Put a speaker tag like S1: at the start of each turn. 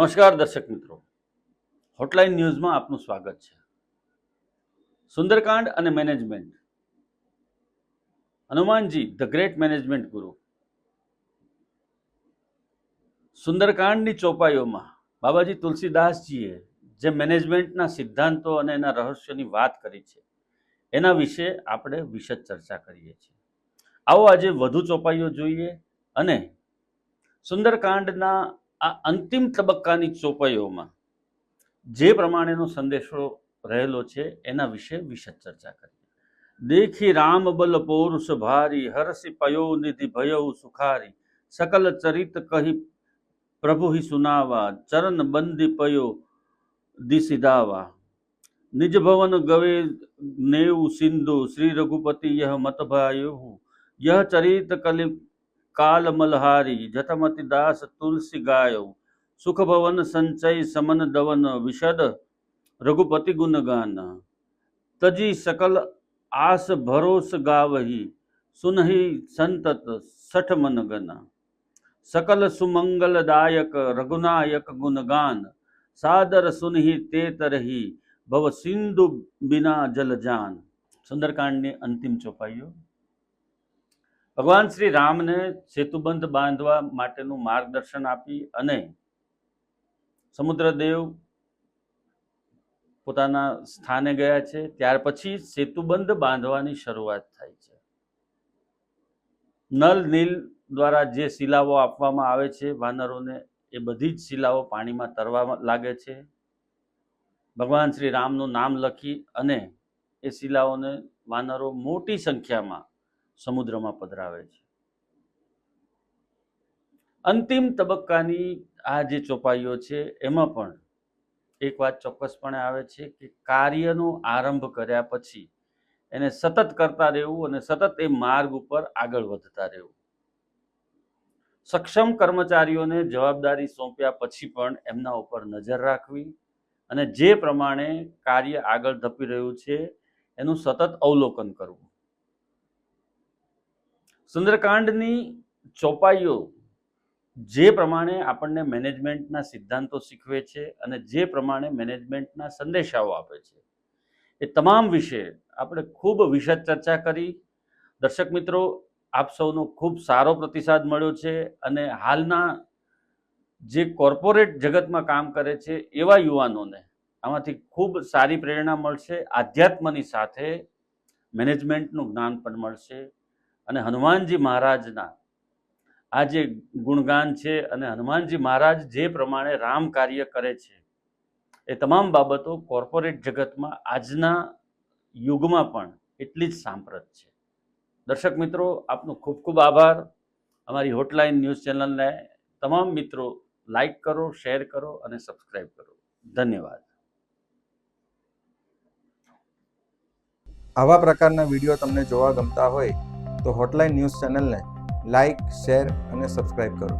S1: નમસ્કાર દર્શક મિત્રો, હોટલાઇન ન્યૂઝમાં આપનું સ્વાગત છે. સુંદરકાંડ અને management. Hanumanji the great management ગુરુ. સુંદરકાંડની ચોપાઈઓમાં બાબાજી તુલસીદાસજીએ જે મેનેજમેન્ટના સિદ્ધાંતો અને એના રહસ્યોની વાત કરી છે એના વિશે આપણે વિશદ ચર્ચા કરીએ છીએ. આવો આજે વધુ ચોપાઈઓ જોઈએ અને સુંદરકાંડના આ અંતિમ તબક્કાની ચોપાઈઓમાં જે પ્રમાણેનો સંદેશો રહેલો છે એના વિશે વિશદ ચર્ચા કરીએ. દેખી રામ બલ પૌરુષ ભારી, હરસી પયો નિધિ ભયઉ સુખારી, સકલ ચરિત કહી પ્રભુ હિ સુનાવા, ચરણ બંદી પયો દિસિદાવા, નિજ ભવન ગવે નેવ સિંધુ, શ્રી રઘુપતિ यह मत भायु, यह चरित कलि काल मलहारी, जथमति दास तुलसी गायौ, सुख भवन संचय समन दवन, विशद रघुपति गुण गान, तजी सकल आस भरोस गावही, सुनहि संतत सठ मन गन, सकल सुमंगल दायक रघुनायक गुणगान, सादर सुनहि ते तरही, भव सिंधु बिना जल जान. સુંદરકાંડની અંતિમ ચોપાઈઓ. ભગવાન શ્રી રામને સેતુબંધ બાંધવા માટેનું માર્ગદર્શન આપી અને સમુદ્રદેવ પોતાના સ્થાને ગયા છે. ત્યાર પછી સેતુબંધ બાંધવાની શરૂઆત થાય છે. નલ નીલ દ્વારા જે શિલાઓ આપવામાં આવે છે વાનરોને, એ બધી જ શિલાઓ પાણીમાં તરવા લાગે છે. ભગવાન શ્રી રામનું નામ લખી અને એ શિલાઓને વાનરો મોટી સંખ્યામાં સમુદ્રમાં પધરાવે છે. અંતિમ તબક્કાની આ જે ચોપાઈઓ છે એમાં પણ એક વાત ચોક્કસપણે આવે છે કે કાર્યનો આરંભ કર્યા પછી એને સતત કરતા રહેવું અને સતત એ માર્ગ ઉપર આગળ વધતા રહેવું. સક્ષમ કર્મચારીઓને જવાબદારી સોંપ્યા પછી પણ એમના ઉપર નજર રાખવી અને જે પ્રમાણે કાર્ય આગળ ધપી રહ્યું છે એનું સતત અવલોકન કરવું. સુંદરકાંડની ચોપાઈઓ જે પ્રમાણે આપણને મેનેજમેન્ટના સિદ્ધાંતો શીખવે છે અને જે પ્રમાણે મેનેજમેન્ટના સંદેશાઓ આપે છે એ તમામ વિશે આપણે ખૂબ વિશદ ચર્ચા કરી. દર્શક મિત્રો, આપ સૌનો ખૂબ સારો પ્રતિસાદ મળ્યો છે અને હાલના જે કોર્પોરેટ જગતમાં કામ કરે છે એવા યુવાનોને આમાંથી ખૂબ સારી પ્રેરણા મળશે. આધ્યાત્મની સાથે મેનેજમેન્ટનું જ્ઞાન પણ મળશે અને હનુમાનજી મહારાજના આ જે ગુણગાન છે અને હનુમાનજી મહારાજ જે પ્રમાણે રામ કાર્ય કરે છે એ તમામ બાબતો કોર્પોરેટ જગતમાં આજના યુગમાં પણ એટલી જ સાંપ્રત છે. દર્શક મિત્રો, આપનો ખૂબ ખૂબ આભાર. અમારી હોટલાઇન ન્યૂઝ ચેનલને તમામ મિત્રો લાઈક કરો, શેર કરો અને સબસ્ક્રાઈબ કરો. ધન્યવાદ.
S2: આવા પ્રકારના વિડીયો તમને જોવા ગમતા હોય તો હોટલાઇન ન્યૂઝ ચેનલને લાઈક, શેર અને સબસ્ક્રાઈબ કરો.